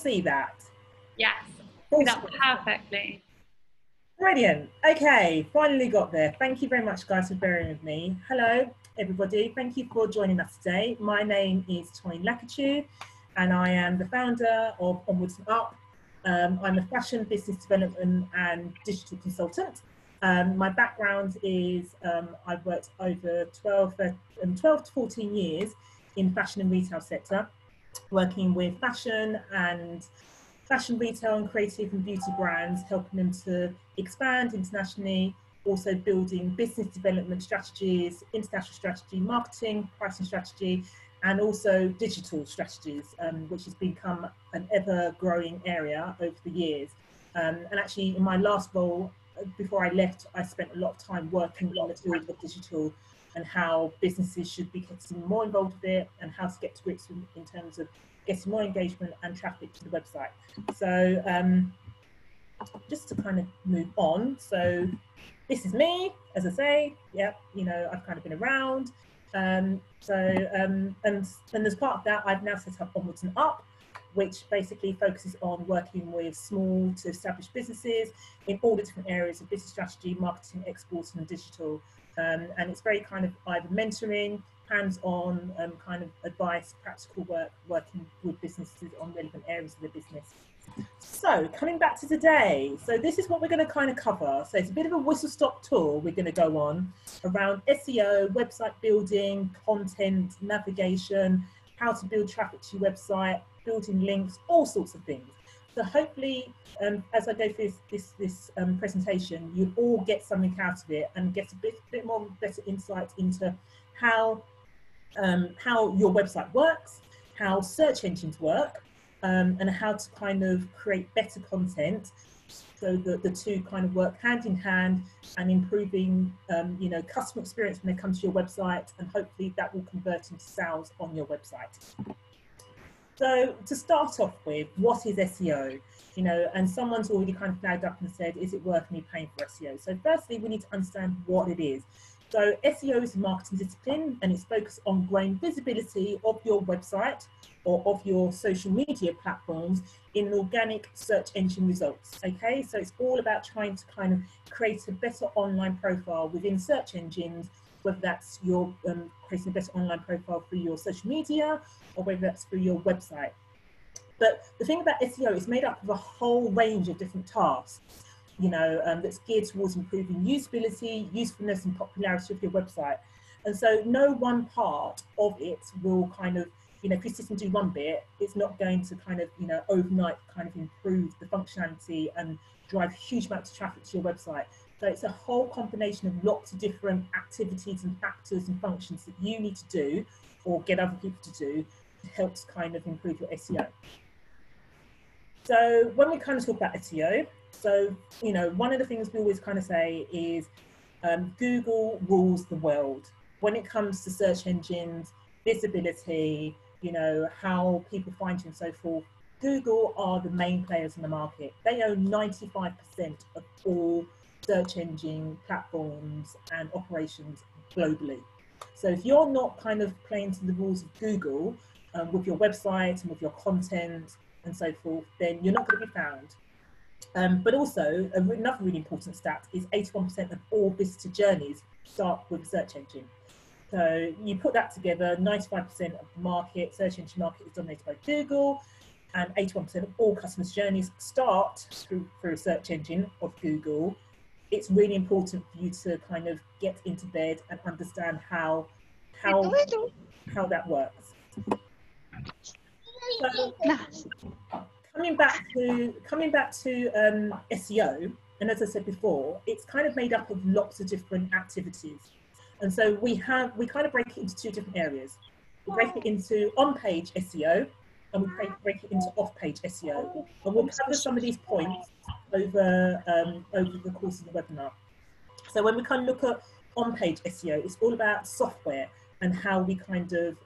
see that? Yes, see that perfectly. Brilliant. Okay, finally got there. Thank you very much, guys, for bearing with me. Hello, everybody. Thank you for joining us today. My name is Toyin Lakachu, and I am the founder of Onwards and Up. I'm a fashion business development and digital consultant. My background is I've worked over 12 to 14 years in fashion and retail sector, working with fashion retail and creative and beauty brands, helping them to expand internationally, also building business development strategies, international strategy, marketing, pricing strategy, and also digital strategies, which has become an ever-growing area over the years. And actually, in my last role, before I left, I spent a lot of time working in the field of digital and how businesses should be getting more involved with it and how to get to grips with, in terms of getting more engagement and traffic to the website. So just to kind of move on. So this is me, as I say, yeah, you know, I've kind of been around. And as part of that, I've now set up Onwards and Up, which basically focuses on working with small to established businesses in all the different areas of business strategy, marketing, exporting, and digital. And it's very kind of either mentoring, hands-on kind of advice, practical work, working with businesses on relevant areas of the business. So coming back to today, so this is what we're going to kind of cover. So it's a bit of a whistle-stop tour we're going to go on around SEO, website building, content, navigation, how to build traffic to your website, building links, all sorts of things. So hopefully, as I go through this presentation, you all get something out of it and get a bit more better insight into how your website works, how search engines work, and how to kind of create better content so that the two kind of work hand in hand and improving you know, customer experience when they come to your website, and hopefully that will convert into sales on your website. So to start off with, what is SEO? You know, and someone's already kind of flagged up and said, is it worth me paying for SEO? So firstly, we need to understand what it is. So SEO is a marketing discipline, and it's focused on growing visibility of your website or of your social media platforms in organic search engine results. Okay, so it's all about trying to kind of create a better online profile within search engines, whether that's your creating a better online profile through your social media or whether that's through your website. But the thing about SEO is made up of a whole range of different tasks, you know, that's geared towards improving usability, usefulness, and popularity of your website. And so no one part of it will kind of, you know, if you sit and do one bit, it's not going to kind of, you know, overnight kind of improve the functionality and drive huge amounts of traffic to your website. So it's a whole combination of lots of different activities and factors and functions that you need to do or get other people to do to help to kind of improve your SEO. So when we kind of talk about SEO, so, you know, one of the things we always kind of say is Google rules the world when it comes to search engines, visibility, you know, how people find you and so forth. Google are the main players in the market. They own 95% of all search engine platforms and operations globally. So if you're not kind of playing to the rules of Google with your website and with your content and so forth, then you're not going to be found. But also, another really important stat is 81% of all visitor journeys start with a search engine. So you put that together, 95% of the market, search engine market, is dominated by Google, and 81% of all customers' journeys start through a search engine of Google. It's really important for you to kind of get into bed and understand how that works. So, coming back to SEO, and as I said before, it's kind of made up of lots of different activities. And so we kind of break it into two different areas. We break it into on-page SEO, and we break it into off-page SEO. And we'll cover some of these points over the course of the webinar. So when we kind of look at on-page SEO, it's all about software and how we kind of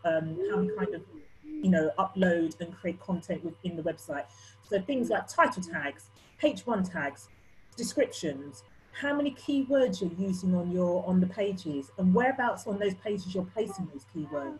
you know, upload and create content within the website. So things like title tags, H1 tags, descriptions, how many keywords you're using on the pages, and whereabouts on those pages you're placing those keywords.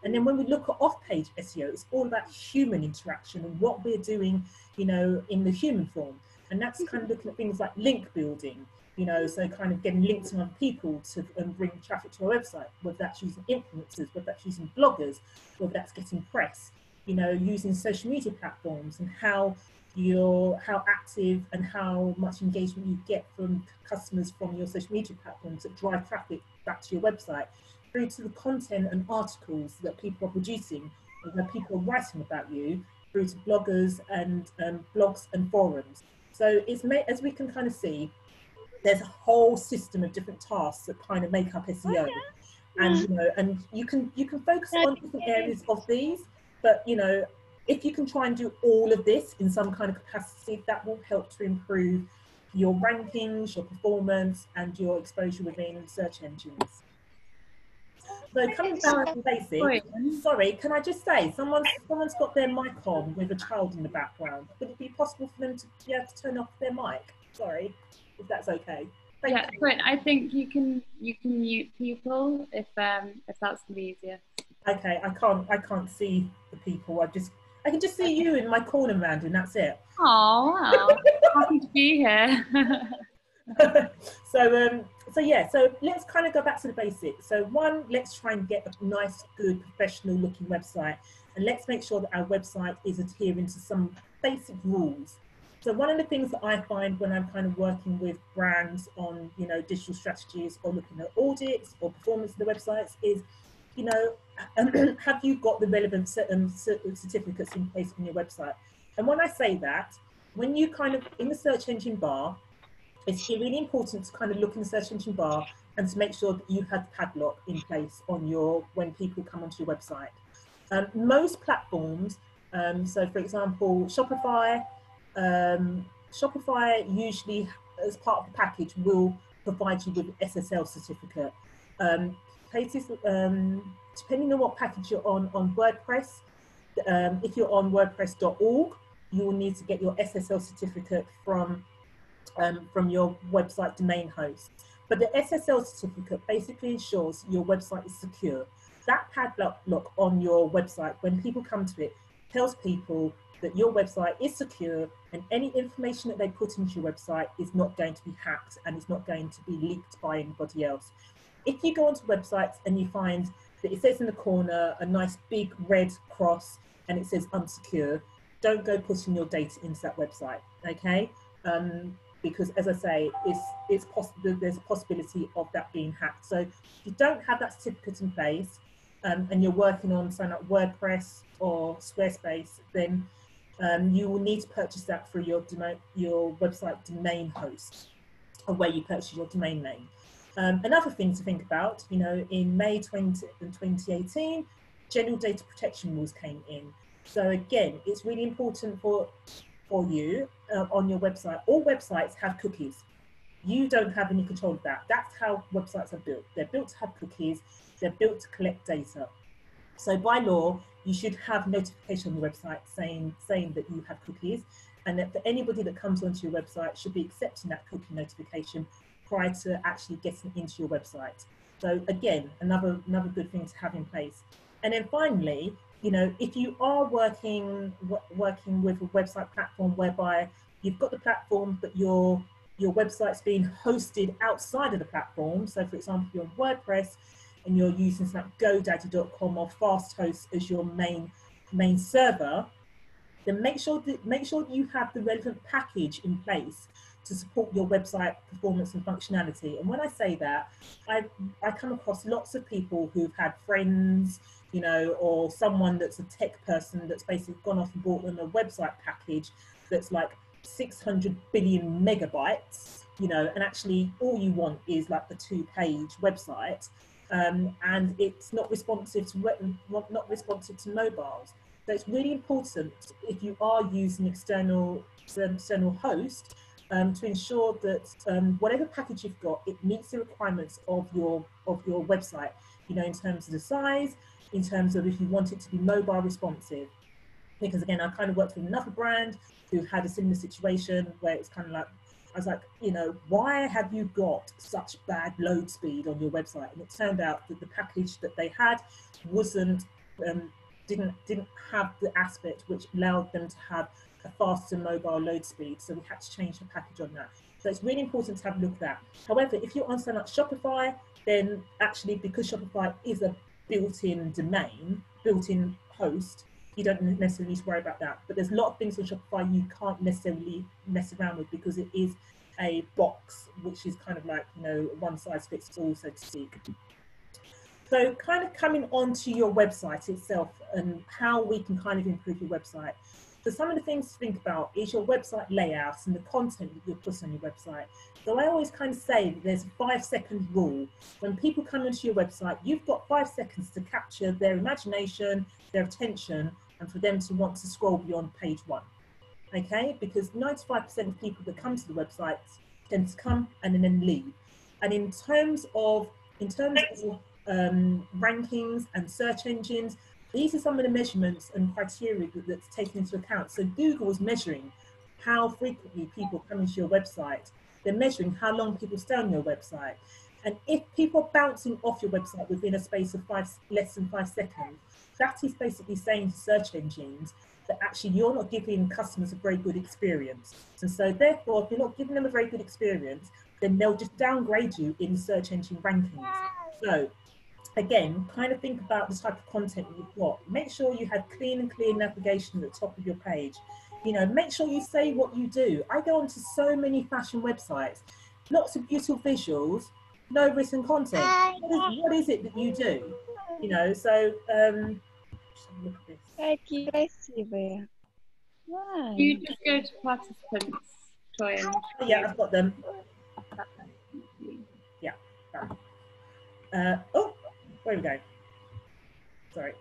And then when we look at off-page SEO, it's all about human interaction and what we're doing, you know, in the human form. And that's kind of looking at things like link building, you know, so kind of getting links from other people to bring traffic to our website, whether that's using influencers, whether that's using bloggers, whether that's getting press, you know, using social media platforms and how active and how much engagement you get from customers from your social media platforms that drive traffic back to your website, through to the content and articles that people are producing and that people are writing about you, through to bloggers and blogs and forums. So it's made, as we can kind of see, there's a whole system of different tasks that kind of make up SEO. And you know, and you can focus on different areas of these, but you know, if you can try and do all of this in some kind of capacity, that will help to improve your rankings, your performance, and your exposure within search engines. So coming down to basics, sorry, can I just say, someone's got their mic on with a child in the background. Would it be possible for them to be able to turn off their mic? Sorry, if that's okay. Thank you. But I think you can mute people if that's easier. Okay, I can't see the people. I can just see you in my corner, Mandy, and that's it. Oh, wow. Happy to be here. So yeah, so let's kind of go back to the basics. So one, let's try and get a nice, good, professional looking website, and let's make sure that our website is adhering to some basic rules. So one of the things that I find when I'm kind of working with brands on, you know, digital strategies or looking at audits or performance of the websites is, you know, have you got the relevant certificates in place on your website? And when I say that, when you kind of, in the search engine bar, it's really important to kind of look in the search engine bar and to make sure that you have padlock in place on your, when people come onto your website. Most platforms, so for example, Shopify usually as part of the package will provide you with an SSL certificate. Places, depending on what package you're on WordPress, if you're on WordPress.org, you will need to get your SSL certificate from your website domain host. But the SSL certificate basically ensures your website is secure. That padlock on your website, when people come to it, tells people that your website is secure and any information that they put into your website is not going to be hacked and is not going to be leaked by anybody else. If you go onto websites and you find that it says in the corner a nice big red cross and it says unsecure, don't go putting your data into that website, okay? Because as I say, it's possible, there's a possibility of that being hacked. So if you don't have that certificate in place and you're working on something like WordPress or Squarespace, then you will need to purchase that through your website domain host, or where you purchase your domain name. Another thing to think about, you know, in May 2018, general data protection rules came in. So again, it's really important for you on your website. All websites have cookies. You don't have any control of that. That's how websites are built. They're built to have cookies. They're built to collect data. So by law, you should have notification on your website saying that you have cookies, and that for anybody that comes onto your website should be accepting that cookie notification prior to actually getting into your website. So again, another good thing to have in place. And then finally, you know, if you are working with a website platform whereby you've got the platform, but your website's being hosted outside of the platform. So for example, if you're on WordPress and you're using something like GoDaddy.com or FastHost as your main server, then make sure that you have the relevant package in place to support your website performance and functionality. And when I say that, I come across lots of people who've had friends, you know, or someone that's a tech person that's basically gone off and bought them a website package that's like 600 billion megabytes, you know, and actually all you want is like the 2-page website, and it's not responsive to mobiles. So it's really important, if you are using external host, to ensure that whatever package you've got, it meets the requirements of your website, you know, in terms of the size, in terms of if you want it to be mobile responsive. Because again, I kind of worked with another brand who had a similar situation where it's kind of like, I was like, you know, why have you got such bad load speed on your website? And it turned out that the package that they had wasn't didn't have the aspect which allowed them to have a faster mobile load speed. So we had to change the package on that. So it's really important to have a look at that. However, if you're on something like Shopify, then actually, because Shopify is a built-in domain, built-in host, you don't necessarily need to worry about that. But there's a lot of things on Shopify you can't necessarily mess around with, because it is a box, which is kind of like, you know, one size fits all, so to speak. So kind of coming on to your website itself and how we can kind of improve your website. So some of the things to think about is your website layouts and the content that you're putting on your website. So I always kind of say that there's a 5-second rule. When people come into your website, you've got 5 seconds to capture their imagination, their attention, and for them to want to scroll beyond page 1. Okay, because 95% of people that come to the website tend to come and then leave. And in terms of rankings and search engines, these are some of the measurements and criteria that's taken into account. So Google is measuring how frequently people come into your website. They're measuring how long people stay on your website. And if people are bouncing off your website within a space of less than 5 seconds, that is basically saying to search engines that actually you're not giving customers a very good experience. And so therefore, if you're not giving them a very good experience, then they'll just downgrade you in search engine rankings. So again, kind of think about the type of content you've got. Make sure you have clean and clear navigation at the top of your page. You know, make sure you say what you do. I go onto so many fashion websites, lots of beautiful visuals, no written content. What is it that you do? You know, so just have a look at this. You just go to participants, Toy. Oh, yeah, I've got them. Yeah. Oh, where we go? Sorry.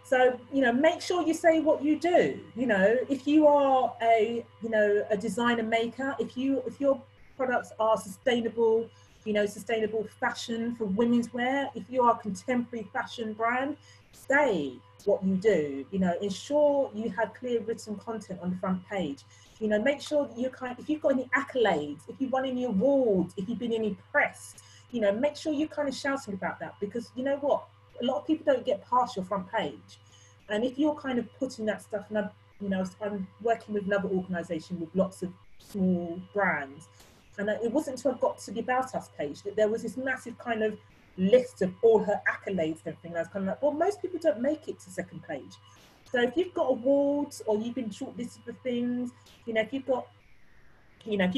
So, you know, make sure you say what you do. You know, if you are a designer maker, if your products are sustainable, you know, sustainable fashion for women's wear, if you are a contemporary fashion brand, say what you do. You know, ensure you have clear written content on the front page. You know, make sure that if you've got any accolades, if you've won any awards, if you've been any press, you know, make sure you're kind of shouting about that, because you know what? A lot of people don't get past your front page. And if you're kind of putting that stuff, and I'm working with another organisation with lots of small brands, and it wasn't until I got to the About Us page that there was this massive kind of list of all her accolades and everything. I was kind of like, well, most people don't make it to second page. So if you've got awards or you've been shortlisted for things, you know, if you've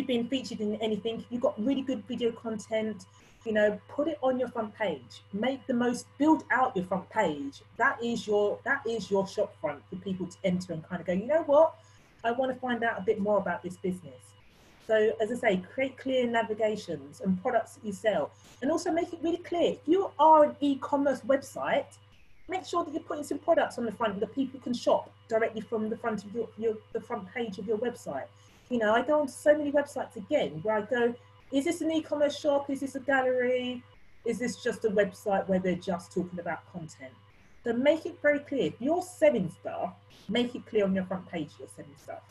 been featured in anything, if you've got really good video content, you know, put it on your front page. Build out your front page. That is your shop front for people to enter and kind of go, you know what? I want to find out a bit more about this business. So as I say, create clear navigations and products that you sell, and also make it really clear. If you are an e-commerce website, make sure that you're putting some products on the front that people can shop directly from the front of the front page of your website. You know, I go on so many websites again where I go, is this an e-commerce shop? Is this a gallery? Is this just a website where they're just talking about content? So make it very clear. If you're selling stuff, make it clear on your front page you're selling stuff.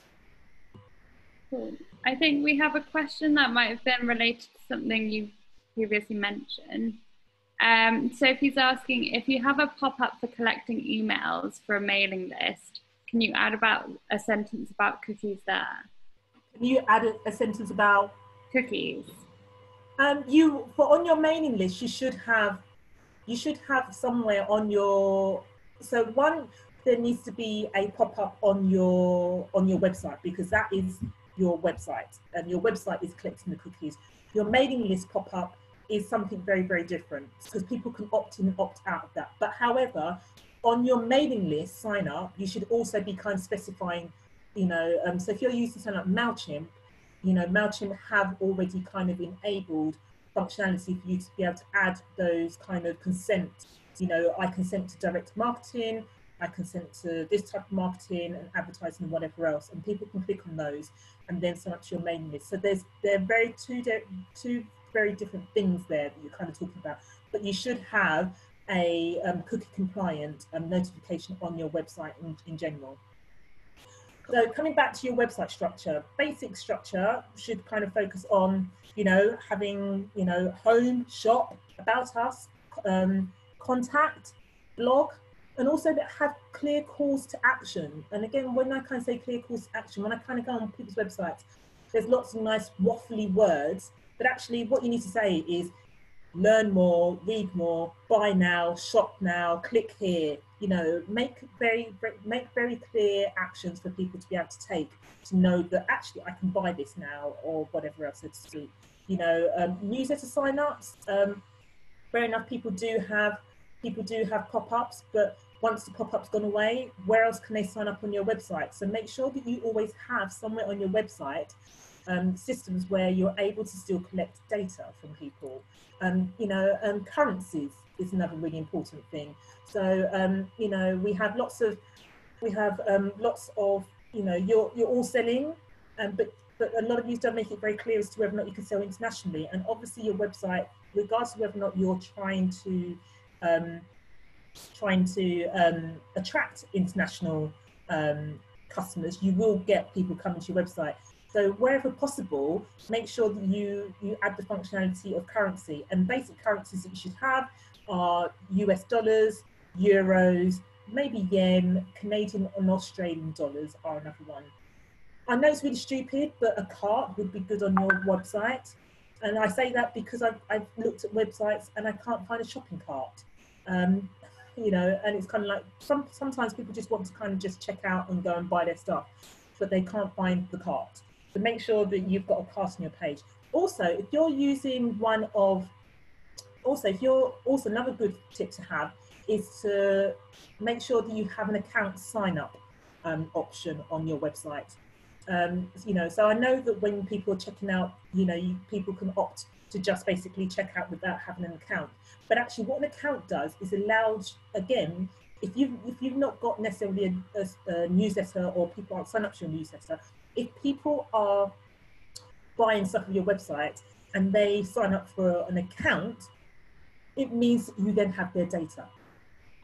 Cool. I think we have a question that might have been related to something you previously mentioned. Sophie's asking, if you have a pop-up for collecting emails for a mailing list, can you add about a sentence about cookies there? Can you add a sentence about cookies? On your mailing list, you should have somewhere on your, there needs to be a pop-up on your website, because that is your website, and your website is collecting the cookies. Your mailing list pop-up is something very, very different, because people can opt in and opt out of that. But however, on your mailing list sign up, you should also be kind of specifying, you know, so if you're using something like MailChimp, you know, MailChimp have already kind of enabled functionality for you to be able to add those kind of consent. You know, I consent to direct marketing, I consent to this type of marketing and advertising and whatever else, and people can click on those and then sign up to your mailing list. So they're two very different things there that you're kind of talking about, but you should have a cookie compliant notification on your website in general. So coming back to your website structure, basic structure should kind of focus on, you know, having, you know, home, shop, about us, contact, blog, and also that have clear calls to action. And again, when I kind of say clear calls to action, when I kind of go on people's websites, there's lots of nice waffly words, but actually what you need to say is learn more, read more, buy now, shop now, click here. You know, make very clear actions for people to be able to take, to know that actually I can buy this now, or whatever else, so to speak. You know, newsletter sign-ups. Fair enough, people do have pop-ups, but once the pop-up's gone away, where else can they sign up on your website? So make sure that you always have somewhere on your website systems where you're able to still collect data from people. You know, currencies is another really important thing. So you know, we have lots of, you know, you're all selling, but a lot of you don't make it very clear as to whether or not you can sell internationally. And obviously your website, regardless of whether or not you're trying to attract international customers, you will get people coming to your website. So wherever possible, make sure that you add the functionality of currency. And basic currencies that you should have are US dollars, euros, maybe yen, Canadian and Australian dollars are another one. I know it's really stupid, but a cart would be good on your website. And I say that because I've looked at websites and I can't find a shopping cart. You know, and it's kind of like, sometimes people just want to kind of just check out and go and buy their stuff, but they can't find the cart. So make sure that you've got a cart on your page. Also, if you're using another good tip to have is to make sure that you have an account sign up option on your website. You know, so I know that when people are checking out, you know, people can opt to just basically check out without having an account. But actually what an account does is allows, again, if you've not got necessarily a newsletter, or people aren't signed up to your newsletter, if people are buying stuff on your website and they sign up for an account, it means that you then have their data.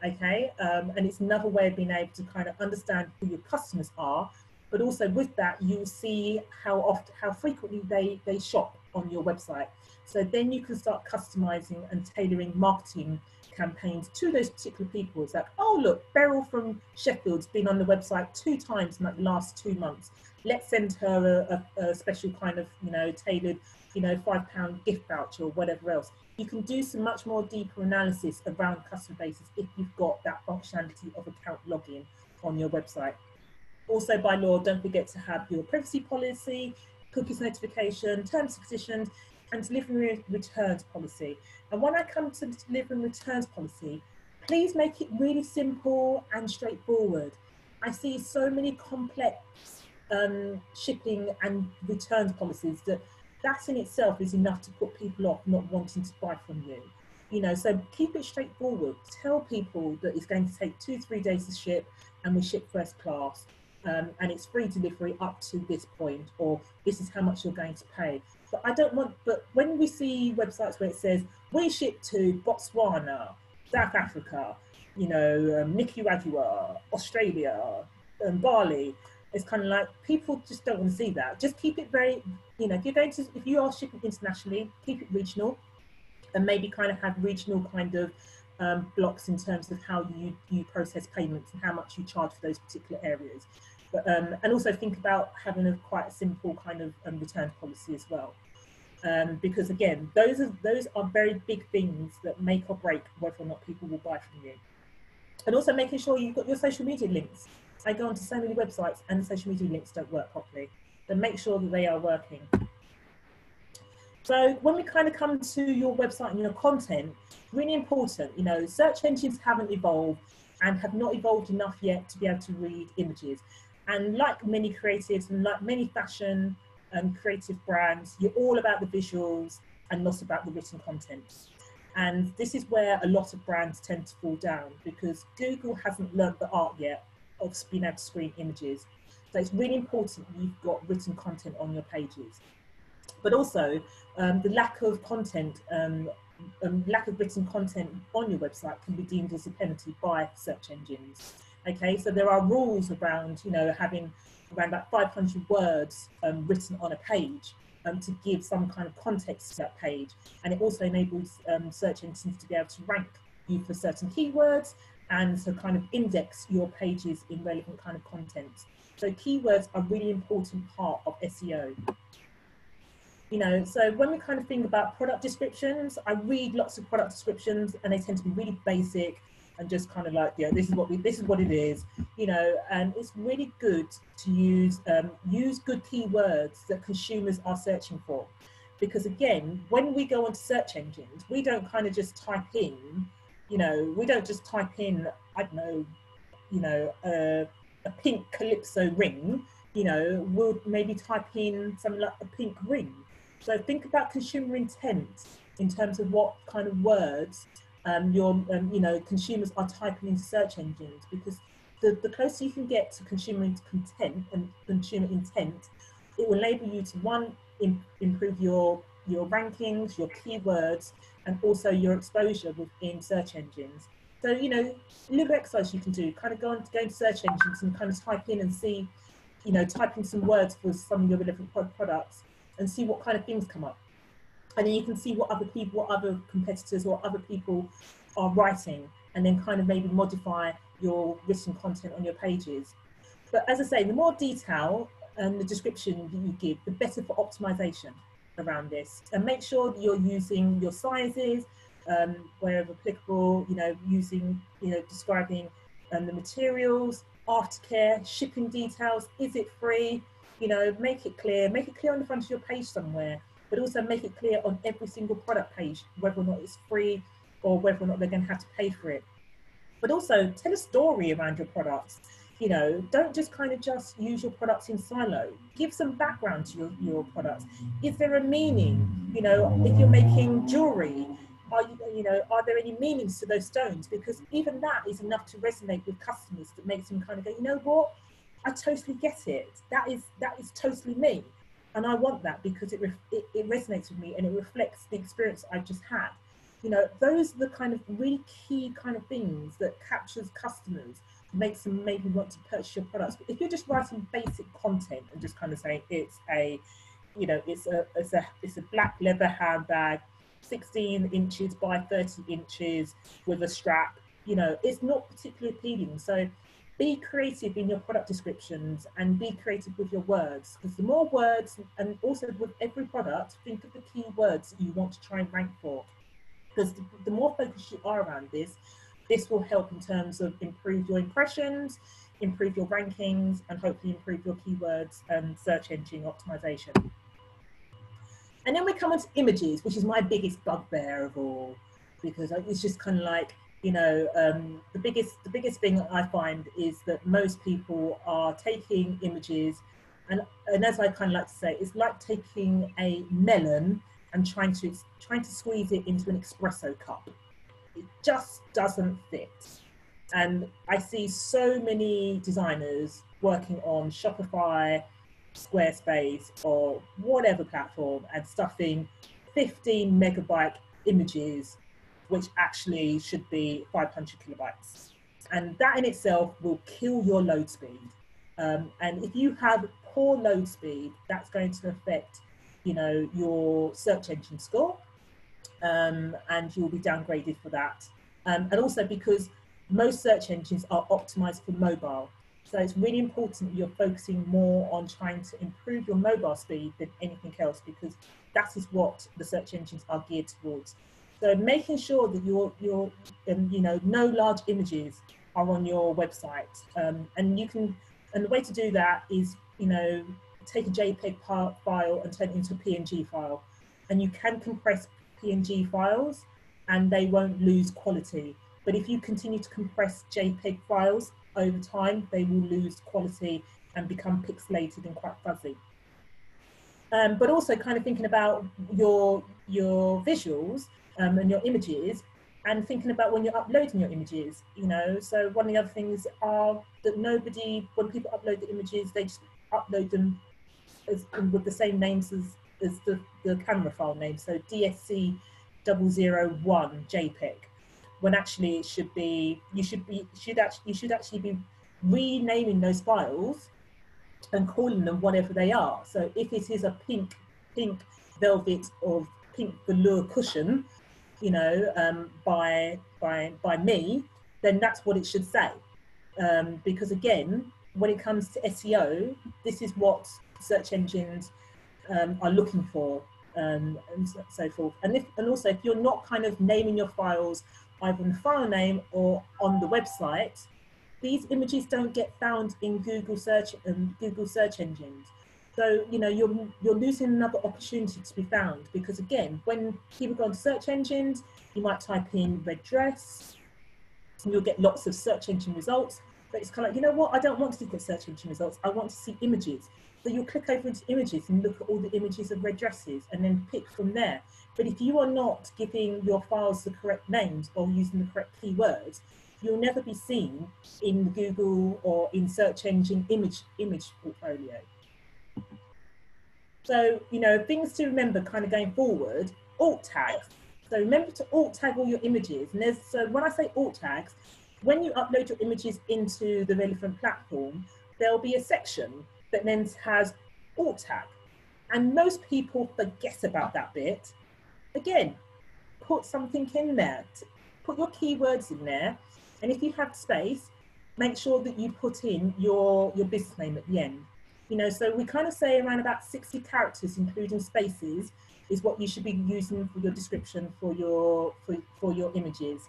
Okay, and it's another way of being able to kind of understand who your customers are, but also with that, you'll see how frequently they shop on your website. So then you can start customizing and tailoring marketing campaigns to those particular people. It's like, oh look, Beryl from Sheffield's been on the website 2 times in like the last 2 months. Let's send her a special kind of, you know, tailored, you know, £5 gift voucher or whatever else. You can do some much more deeper analysis around customer bases if you've got that functionality of account login on your website. Also, by law, don't forget to have your privacy policy, cookies notification, terms and conditions, and delivery and returns policy. And when I come to the delivery and returns policy, please make it really simple and straightforward. I see so many complex shipping and returns policies that in itself is enough to put people off not wanting to buy from you. You know, so keep it straightforward. Tell people that it's going to take 2-3 days to ship, and we ship first class. And it's free delivery up to this point, or this is how much you're going to pay. But when we see websites where it says, we ship to Botswana, South Africa, you know, Nicaragua, Australia, and Bali, it's kind of like, people just don't want to see that. Just keep it very, you know, if you are shipping internationally, keep it regional, and maybe kind of have regional kind of blocks in terms of how you process payments and how much you charge for those particular areas. But, and also think about having quite a simple kind of return policy as well, because again, those are very big things that make or break whether or not people will buy from you. And also making sure you've got your social media links. I go onto so many websites and the social media links don't work properly. Then make sure that they are working. So when we kind of come to your website and your content, really important, you know, search engines haven't evolved and have not evolved enough yet to be able to read images. And like many creatives and like many fashion and creative brands, you're all about the visuals and not about the written content. And this is where a lot of brands tend to fall down, because Google hasn't learnt the art yet of being able to screen images. So it's really important that you've got written content on your pages. But also the lack of content, lack of written content on your website can be deemed as a penalty by search engines. Okay, so there are rules around, you know, having around about 500 words written on a page to give some kind of context to that page. And it also enables search engines to be able to rank you for certain keywords and to kind of index your pages in relevant kind of content. So keywords are a really important part of SEO. You know, so when we kind of think about product descriptions, I read lots of product descriptions and they tend to be really basic and just kind of like, yeah, this is what it is, you know, and it's really good to use good keywords that consumers are searching for. Because again, when we go onto search engines, we don't kind of just type in, you know, we don't just type in, I don't know, you know, a pink calypso ring, you know, we'll maybe type in something like a pink ring. So think about consumer intent in terms of what kind of words you know, consumers are typing into search engines, because the closer you can get to consumer intent, it will enable you to, one, improve your rankings, your keywords, and also your exposure within search engines. So, you know, a little exercise you can do, kind of go into search engines and kind of type in and see, you know, type in some words for some of your relevant products and see what kind of things come up. And then you can see what other people, what other competitors or other people are writing, and then kind of maybe modify your written content on your pages. But as I say, the more detail and the description that you give, the better for optimization around this. And make sure that you're using your sizes, wherever applicable, you know, using, you know, describing the materials, aftercare, shipping details, is it free? You know, make it clear on the front of your page somewhere, but also make it clear on every single product page, whether or not it's free or whether or not they're going to have to pay for it. But also tell a story around your products. You know, don't just kind of just use your products in silo. Give some background to your products. Is there a meaning? You know, if you're making jewelry, are there any meanings to those stones? Because even that is enough to resonate with customers, that makes them kind of go, you know what? I totally get it. That is totally me. And I want that because it resonates with me and it reflects the experience I've just had. You know, those are the kind of really key kind of things that captures customers, makes them maybe want to purchase your products. But if you're just writing basic content and just kind of saying it's a, you know, it's a black leather handbag, 16 inches by 30 inches with a strap, you know, it's not particularly appealing. So be creative in your product descriptions and be creative with your words, because the more words, and also with every product, think of the key words that you want to try and rank for. Because the more focused you are around this will help in terms of improve your impressions, improve your rankings, and hopefully improve your keywords and search engine optimization. And then we come on to images, which is my biggest bugbear of all, because it's just kind of like, you know, the biggest thing I find is that most people are taking images, and as I kind of like to say, it's like taking a melon and trying to squeeze it into an espresso cup. It just doesn't fit. And I see so many designers working on Shopify, Squarespace, or whatever platform, and stuffing 15 megabyte images, which actually should be 500 kilobytes. And that in itself will kill your load speed. And if you have poor load speed, that's going to affect, you know, your search engine score, and you'll be downgraded for that. And also because most search engines are optimized for mobile. So it's really important that you're focusing more on trying to improve your mobile speed than anything else, because that is what the search engines are geared towards. So making sure that you know, no large images are on your website, and the way to do that is, you know, take a JPEG file and turn it into a PNG file, and you can compress PNG files and they won't lose quality. But if you continue to compress JPEG files over time, they will lose quality and become pixelated and quite fuzzy. But also kind of thinking about your visuals and your images, and thinking about when you're uploading your images, you know. So one of the other things are that when people upload the images, they just upload them with the same names as the camera file name. So DSC 001 JPEG, when actually it should be, you should actually be renaming those files and calling them whatever they are. So if it is a pink velvet or pink velour cushion, you know, by me, then that's what it should say. Because again, when it comes to SEO, this is what search engines are looking for, and so forth. And also if you're not kind of naming your files either in the file name or on the website, these images don't get found in Google search engines. So, you know, you're losing another opportunity to be found, because again, when people go into search engines, you might type in red dress and you'll get lots of search engine results. But it's kind of like, you know what, I don't want to look at search engine results, I want to see images. So you'll click over into images and look at all the images of red dresses and then pick from there. But if you are not giving your files the correct names or using the correct keywords, you'll never be seen in Google or in search engine image portfolio. So, you know, things to remember kind of going forward, alt tags. So remember to alt tag all your images. And so when I say alt tags, when you upload your images into the relevant platform, there'll be a section that then has alt tag. And most people forget about that bit. Again, put something in there, put your keywords in there. And if you have space, make sure that you put in your business name at the end. You know, so we kind of say around about 60 characters, including spaces, is what you should be using for your description for your images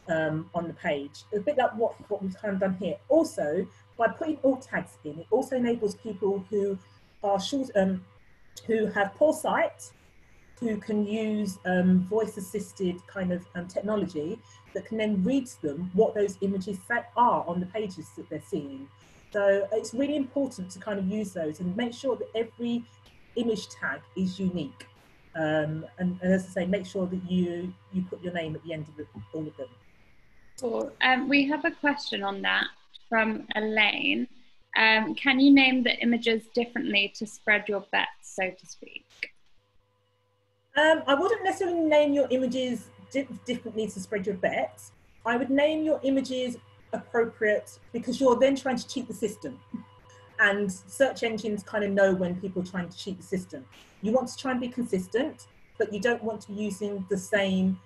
on the page. A bit like what we've kind of done here. Also, by putting alt tags in, it also enables people who are short, who have poor sight, who can use voice-assisted kind of technology that can then read to them what those images are on the pages that they're seeing. So it's really important to kind of use those and make sure that every image tag is unique. And as I say, make sure that you put your name at the end of all of them. Cool. We have a question on that from Elaine. Can you name the images differently to spread your bets, so to speak? I wouldn't necessarily name your images differently to spread your bets. I would name your images appropriate, because you're then trying to cheat the system. And search engines kind of know when people are trying to cheat the system. You want to try and be consistent, but you don't want to be using the same,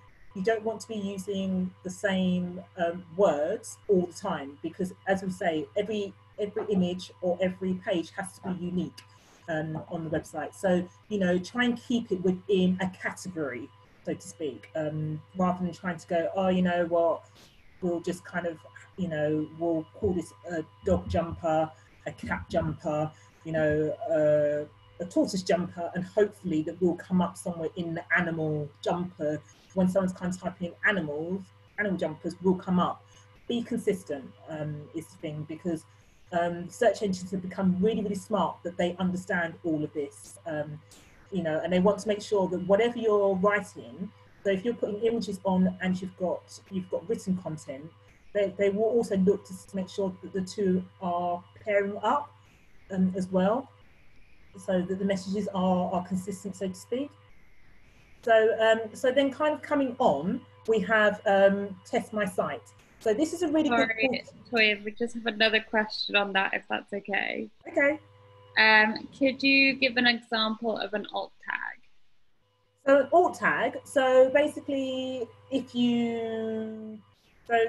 words all the time, because as we say, every image or every page has to be unique on the website. So, you know, try and keep it within a category, so to speak, rather than trying to go, oh, you know what, we'll just kind of, you know, we'll call this a dog jumper, a cat jumper, you know, a tortoise jumper, and hopefully that will come up somewhere in the animal jumper. When someone's kind of typing in animal jumpers will come up. Be consistent is the thing, because search engines have become really, really smart, that they understand all of this, you know, and they want to make sure that whatever you're writing, so if you're putting images on and you've got written content, they will also look to make sure that the two are pairing up as well, so that the messages are consistent, so to speak. So so then kind of coming on, we have test my site. So this is a really good point. Toya, we just have another question on that, if that's okay. Okay. Could you give an example of an alt tag? So an alt tag, so basically so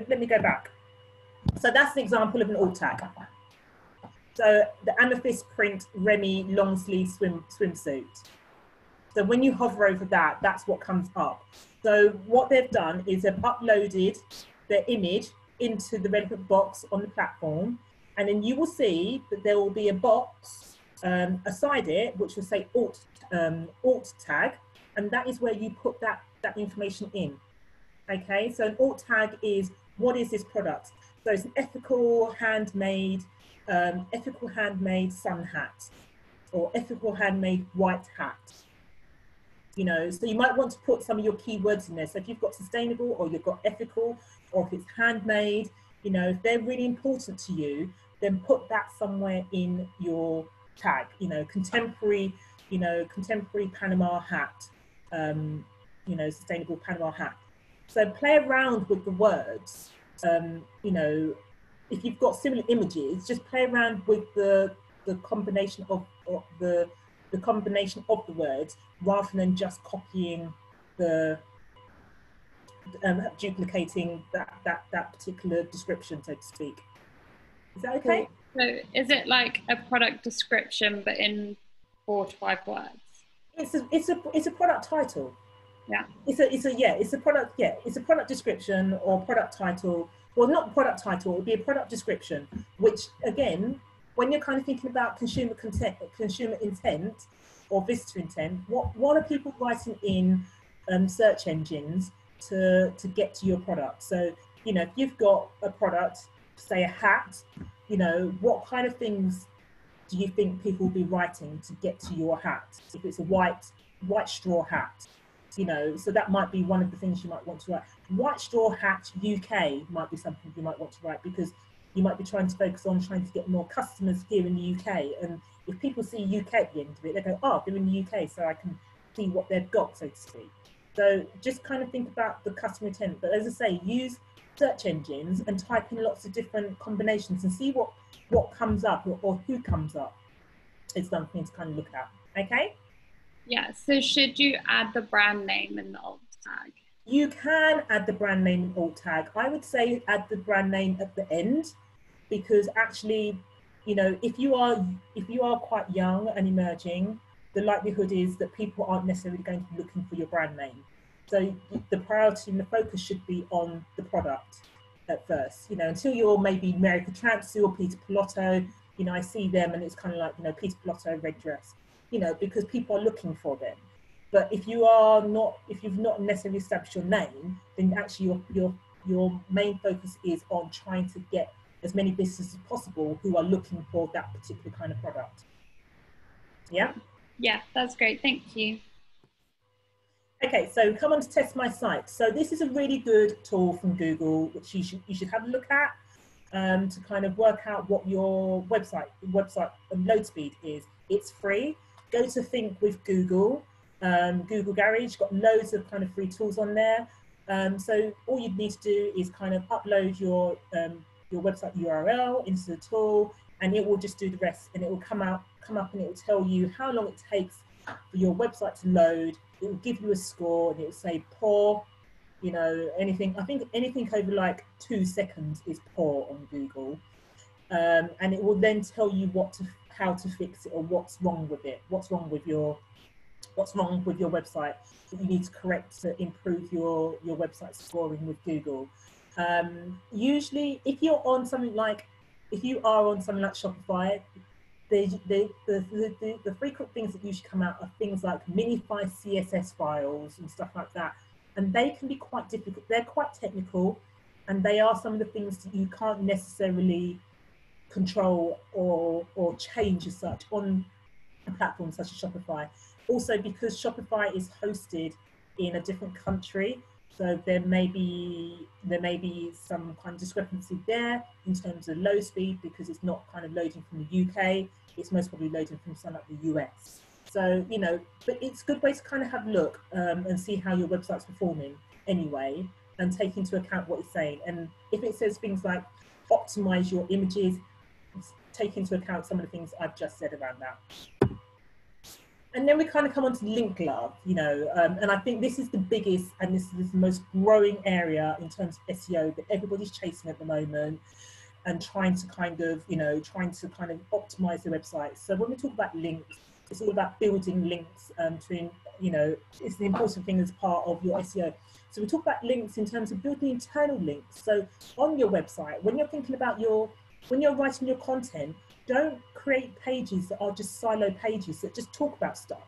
let me go back. So that's an example of an alt tag. So the amethyst print Remy long sleeve swimsuit. So when you hover over that, that's what comes up. So what they've done is they've uploaded their image into the relevant box on the platform, and then you will see that there will be a box aside it which will say alt tag, and that is where you put that information in. Okay, so an alt tag is, what is this product? So it's an ethical handmade sun hat, or ethical handmade white hat. You know, so you might want to put some of your keywords in there. So if you've got sustainable, or you've got ethical, or if it's handmade, you know, if they're really important to you, then put that somewhere in your tag. You know, contemporary Panama hat, you know, sustainable Panama hat. So play around with the words. You know, if you've got similar images, just play around with the combination of the words, rather than just copying the duplicating that particular description, so to speak. Is that okay? Cool. So is it like a product description but in 4 to 5 words? It's a product title. Yeah. It's a product description or product title. Well, not product title, it would be a product description, which again, when you're kind of thinking about consumer intent or visitor intent, what are people writing in search engines to get to your product? So, you know, if you've got a product, say a hat, you know, what kind of things do you think people will be writing to get to your hat? If it's a white straw hat, you know, so that might be one of the things you might want to write. White straw hat UK might be something you might want to write, because you might be trying to focus on trying to get more customers here in the UK. And if people see UK at the end of it, they go, oh, they're in the UK, so I can see what they've got, so to speak. So just kind of think about the customer intent. But as I say, use search engines and type in lots of different combinations and see what comes up or who comes up. It's something to kind of look at. Okay? Yeah, so should you add the brand name in the alt tag? You can add the brand name in alt tag. I would say add the brand name at the end, because actually, you know, if you are quite young and emerging, the likelihood is that people aren't necessarily going to be looking for your brand name. So the priority and the focus should be on the product at first, you know, until you're maybe America Transu or Peter Pilotto. You know, I see them and it's kind of like, you know, Peter Pilotto, red dress, you know, because people are looking for them. But if you've not necessarily established your name, then actually your main focus is on trying to get as many businesses as possible who are looking for that particular kind of product. Yeah? Yeah, that's great. Thank you. Okay, so come on to Test My Site. So this is a really good tool from Google, which you should have a look at to kind of work out what your website load speed is. It's free. Go to Think with Google. Google Garage, got loads of kind of free tools on there. So all you need to do is kind of upload your website URL into the tool, and it will just do the rest, and it will come up and it will tell you how long it takes for your website to load. It will give you a score, and it will say poor, you know, anything, I think anything over like 2 seconds is poor on Google. And it will then tell you how to fix it, or what's wrong with it, what's wrong with your website that you need to correct to improve your website scoring with Google. Usually, if you are on something like Shopify, the frequent things that usually come out are things like minify CSS files and stuff like that, and they can be quite difficult. They're quite technical, and they are some of the things that you can't necessarily control or change as such on a platform such as Shopify. Also, because Shopify is hosted in a different country, so there may be some kind of discrepancy there in terms of load speed, because it's not kind of loading from the UK, it's most probably loading from something like the US. So, you know, but it's a good way to kind of have a look and see how your website's performing anyway, and take into account what it's saying. And if it says things like optimize your images, take into account some of the things I've just said around that. And then we kind of come on to link love, you know, and I think this is the biggest and this is the most growing area in terms of SEO that everybody's chasing at the moment, and trying to kind of optimize their website. So when we talk about links, it's all about building links to, you know, it's the important thing as part of your SEO. So we talk about links in terms of building internal links. So on your website, when you're thinking about when you're writing your content, don't create pages that are just silo pages that just talk about stuff.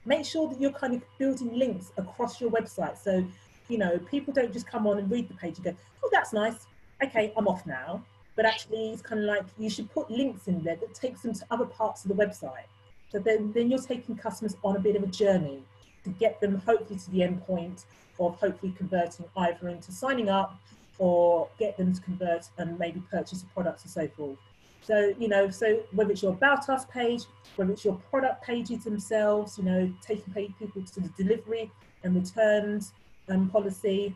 Make sure that you're kind of building links across your website. So, you know, people don't just come on and read the page and go, oh, that's nice. Okay, I'm off now. But actually, it's kind of like you should put links in there that takes them to other parts of the website. So then you're taking customers on a bit of a journey to get them hopefully to the end point of hopefully converting either into signing up or get them to convert and maybe purchase a product and so forth. So, you know, so whether it's your About Us page, whether it's your product pages themselves, you know, taking people to the delivery and returns policy,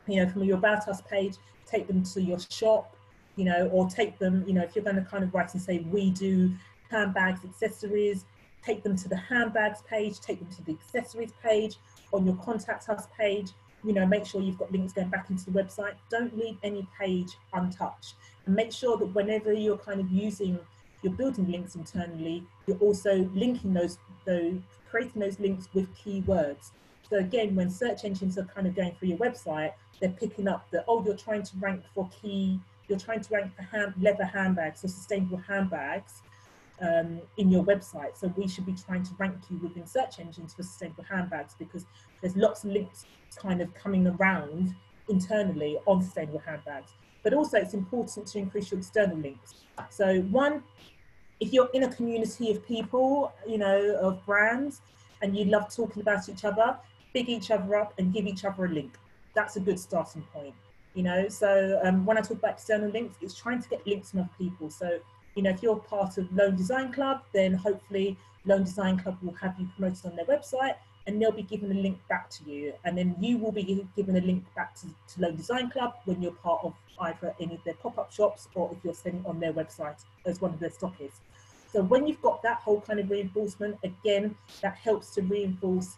you know, from your About Us page, take them to your shop, you know, or take them, you know, if you're going to kind of write and say, we do handbags, accessories, take them to the handbags page, take them to the accessories page, on your Contact Us page. make sure you've got links going back into the website. Don't leave any page untouched, and make sure that whenever you're kind of you're building links internally, you're also linking creating those links with keywords. So again, when search engines are kind of going through your website, they're picking up that, oh, you're trying to rank for leather handbags or sustainable handbags in your website. So we should be trying to rank you within search engines for sustainable handbags, because there's lots of links kind of coming around internally on sustainable handbags. But also it's important to increase your external links. So one, if you're in a community of people, of brands, and you love talking about each other, big each other up and give each other a link. That's a good starting point, So when I talk about external links, it's trying to get links from other people. So, if you're part of Loan Design Club, then hopefully Loan Design Club will have you promoted on their website, and they'll be given a link back to you. And then you will be given a link back to Loan Design Club when you're part of either any of their pop-up shops, or if you're selling on their website as one of their stockists. So when you've got that whole kind of reinforcement, again, that helps to reinforce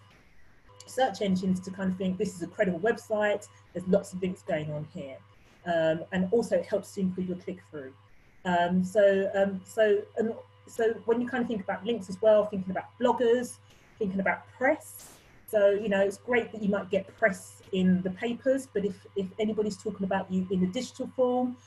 search engines to kind of think this is a credible website, there's lots of links going on here. And also it helps to improve your click-through. So when you kind of think about links as well, thinking about bloggers, thinking about press. So, it's great that you might get press in the papers, but if anybody's talking about you in a digital form,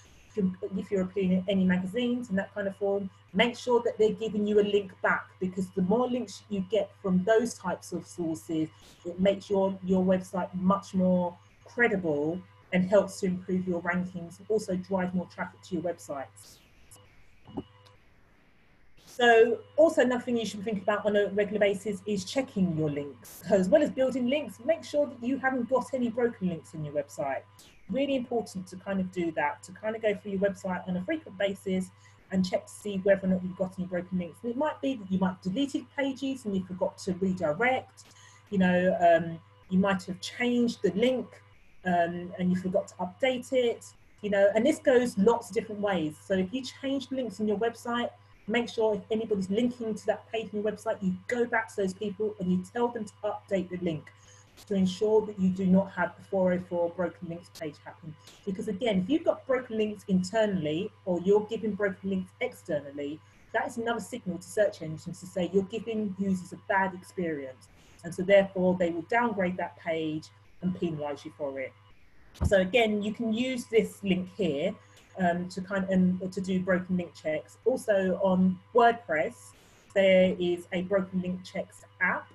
if you're appearing in any magazines in that kind of form, make sure that they're giving you a link back, because the more links you get from those types of sources, it makes your website much more credible and helps to improve your rankings, also drive more traffic to your websites. So also another thing you should think about on a regular basis is checking your links. So as well as building links, make sure that you haven't got any broken links in your website. Really important to kind of do that, to kind of go through your website on a frequent basis and check to see whether or not you've got any broken links. And it might be that you might have deleted pages and you forgot to redirect, you might have changed the link and you forgot to update it, and this goes lots of different ways. So if you change links on your website, make sure if anybody's linking to that page on your website, you go back to those people and you tell them to update the link to ensure that you do not have the 404 broken links page happen. Because again, if you've got broken links internally or you're giving broken links externally, that is another signal to search engines to say you're giving users a bad experience. And so therefore they will downgrade that page and penalize you for it. So again, you can use this link here to do broken link checks. Also on WordPress, there is a broken link checks app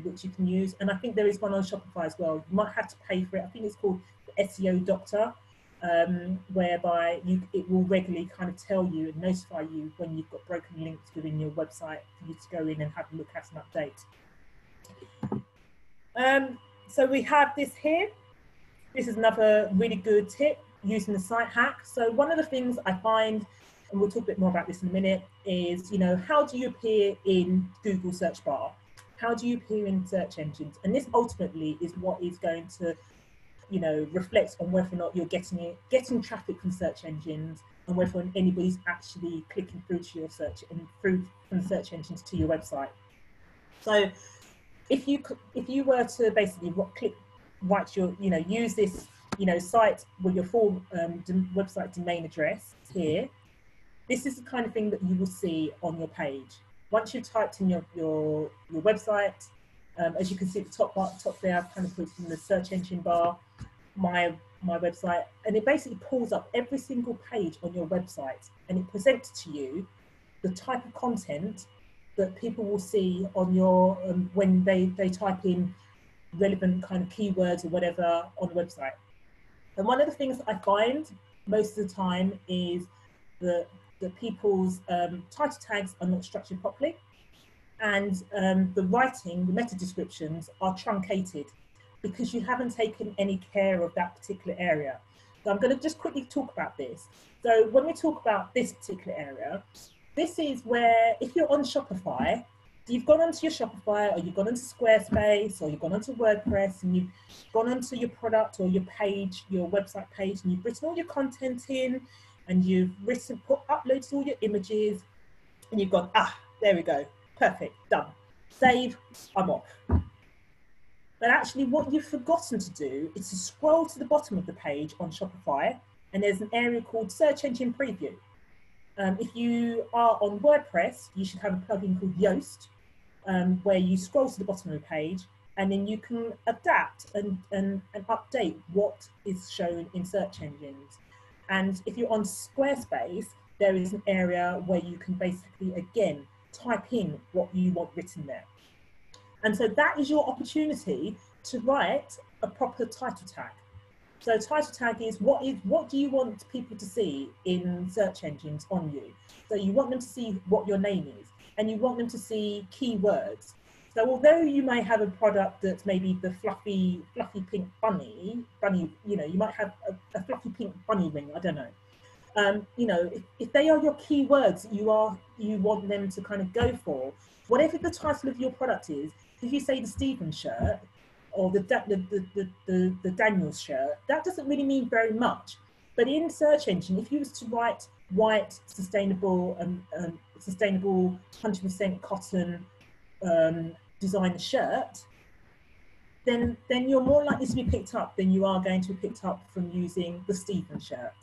which you can use, and I think there is one on Shopify as well. You might have to pay for it. I think it's called the SEO Doctor, whereby it will regularly kind of tell you and notify you when you've got broken links within your website for you to go in and have a look at an update. So we have this here. This is another really good tip, using the site hack. So one of the things I find, and we'll talk a bit more about this in a minute, is, how do you appear in Google search bar? How do you appear in search engines? And this ultimately is what is going to, reflect on whether or not you're getting traffic from search engines and whether anybody's actually clicking through to your search and through from search engines to your website. So if you were to basically write your, use this, site with your full website domain address here, this is the kind of thing that you will see on your page. Once you've typed in your website, as you can see at the top there, I've kind of put in the search engine bar, my website, and it basically pulls up every single page on your website, and it presents to you the type of content that people will see on your, when they type in relevant kind of keywords or whatever on the website. And one of the things I find most of the time is that people's title tags are not structured properly, and the writing, the meta descriptions are truncated because you haven't taken any care of that particular area. So I'm going to just quickly talk about this. So when we talk about this particular area, this is where if you're on Shopify, you've gone onto your Shopify, or you've gone into Squarespace, or you've gone onto WordPress, and you've gone onto your product or your page, your website page, and you've written all your content in, and you've uploaded all your images, and you've gone, there we go, perfect, done, save, I'm off. But actually what you've forgotten to do is to scroll to the bottom of the page on Shopify, and there's an area called Search Engine Preview. If you are on WordPress, you should have a plugin called Yoast, where you scroll to the bottom of the page, and then you can adapt and update what is shown in search engines. And if you're on Squarespace, there is an area where you can basically, again, type in what you want written there. And so that is your opportunity to write a proper title tag. So title tag is what do you want people to see in search engines on you? So you want them to see what your name is, and you want them to see keywords. So although you may have a product that's maybe the fluffy pink bunny, you know, you might have a fluffy pink bunny ring, I don't know. You know, if they are your keywords that you want them to kind of go for, whatever the title of your product is, if you say the Stephen shirt, or the Daniels shirt, that doesn't really mean very much. But in search engine, if you was to write white, sustainable, 100% cotton designer shirt, then you're more likely to be picked up than you are going to be picked up from using the Stephen shirt.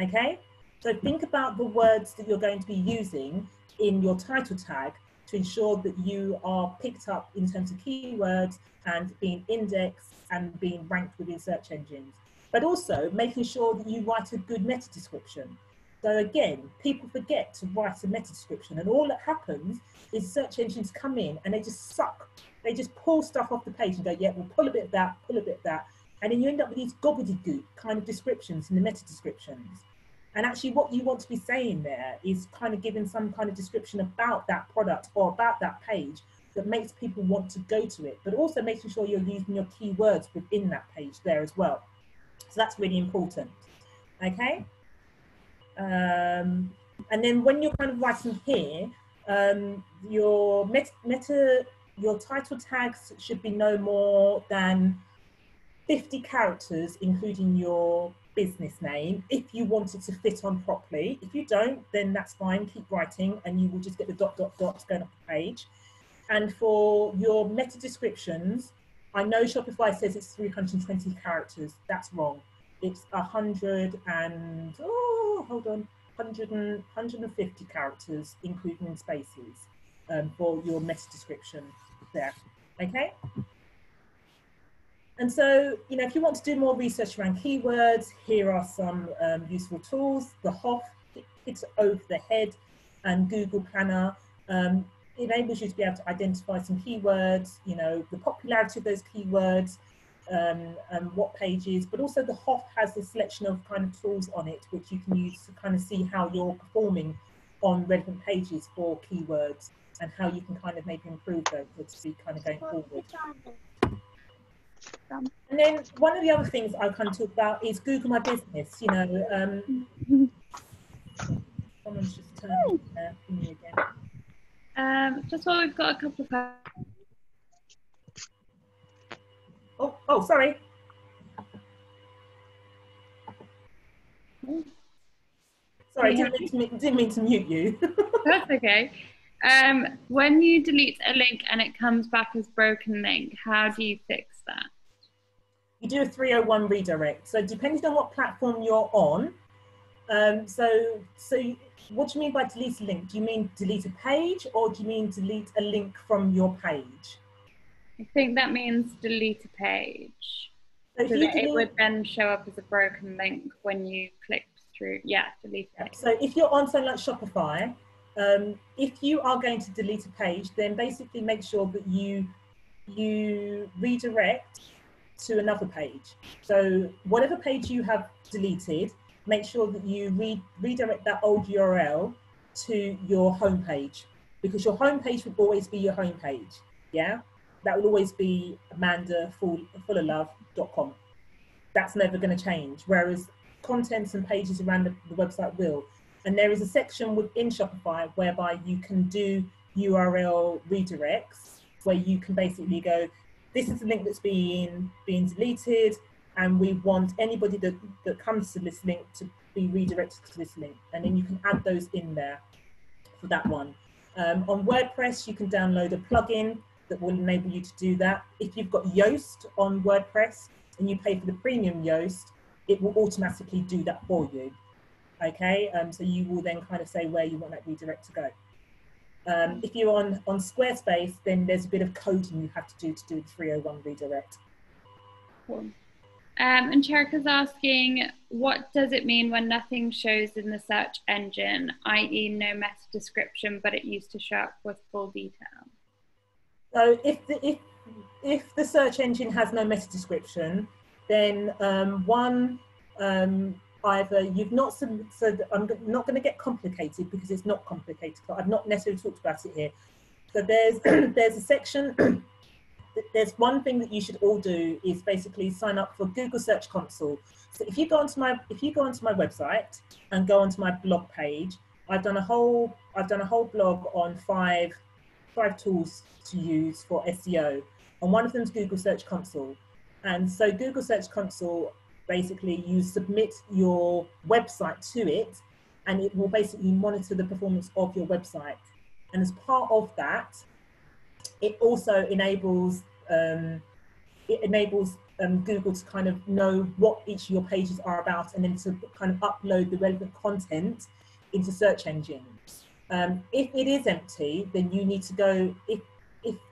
Okay, so think about the words that you're going to be using in your title tag to ensure that you are picked up in terms of keywords and being indexed and being ranked within search engines, but also making sure that you write a good meta description. So again, people forget to write a meta description, and all that happens is search engines come in and they just suck. They just pull stuff off the page and go, yeah, we'll pull a bit of that, pull a bit of that. And then you end up with these gobbledygook kind of descriptions in the meta descriptions. And actually what you want to be saying there is kind of giving some kind of description about that product or about that page that makes people want to go to it, but also making sure you're using your keywords within that page there as well. So that's really important, okay? And then when you're kind of writing here, your your title tags should be no more than 50 characters, including your business name, if you want it to fit on properly. If you don't, then that's fine, keep writing and you will just get the ... going off the page. And for your meta descriptions, I know Shopify says it's 320 characters. That's wrong. It's 150 characters, including spaces, for your meta description there, okay? And so, you know, if you want to do more research around keywords, here are some useful tools. The Hoff, it's over the head, and Google Planner enables you to be able to identify some keywords, you know, the popularity of those keywords, and what pages, but also the Hoff has a selection of kind of tools on it, which you can use to kind of see how you're performing on relevant pages for keywords and how you can kind of maybe improve those to see kind of going forward. And then one of the other things I kind of talk about is Google My Business. You know, someone's just turning for me again. Just while we've got a couple of questions. Oh, sorry. Sorry, didn't mean to mute you. That's okay. When you delete a link and it comes back as broken link, how do you fix that? You do a 301 redirect. So depending on what platform you're on, so what do you mean by delete a link? Do you mean delete a page, or do you mean delete a link from your page? I think that means delete a page. So that it would then show up as a broken link when you clicked through. Yeah, delete it. So if you're on something like Shopify, if you are going to delete a page, then basically make sure that you redirect to another page. So whatever page you have deleted, make sure that you redirect that old URL to your home page, because your home page will always be your home page. Yeah, that will always be amandafullerlove.com. That's never going to change, whereas contents and pages around the website will. And there is a section within Shopify whereby you can do URL redirects, where you can basically go, this is the link that's being deleted, and we want anybody that comes to this link to be redirected to this link. And then you can add those in there for that one. On WordPress, you can download a plugin that will enable you to do that. If you've got Yoast on WordPress and you pay for the premium Yoast, it will automatically do that for you. Okay, so you will then kind of say where you want that redirect to go. If you're on Squarespace, then there's a bit of coding you have to do the 301 redirect. Cool. And Cherika's asking, what does it mean when nothing shows in the search engine, i.e. no meta description, but it used to show up with full detail? So if the search engine has no meta description, then either you've not, so I'm not going to get complicated because it's not complicated, but I've not necessarily talked about it here. So there's a section, there's one thing that you should all do is basically sign up for Google Search Console. So if you go onto my website and go onto my blog page, I've done a whole blog on five tools to use for SEO, and one of them is Google Search Console. And so Google Search Console, basically you submit your website to it and it will basically monitor the performance of your website. And as part of that, it also enables Google to kind of know what each of your pages are about and then to kind of upload the relevant content into search engines. If it is empty, then you need to go, if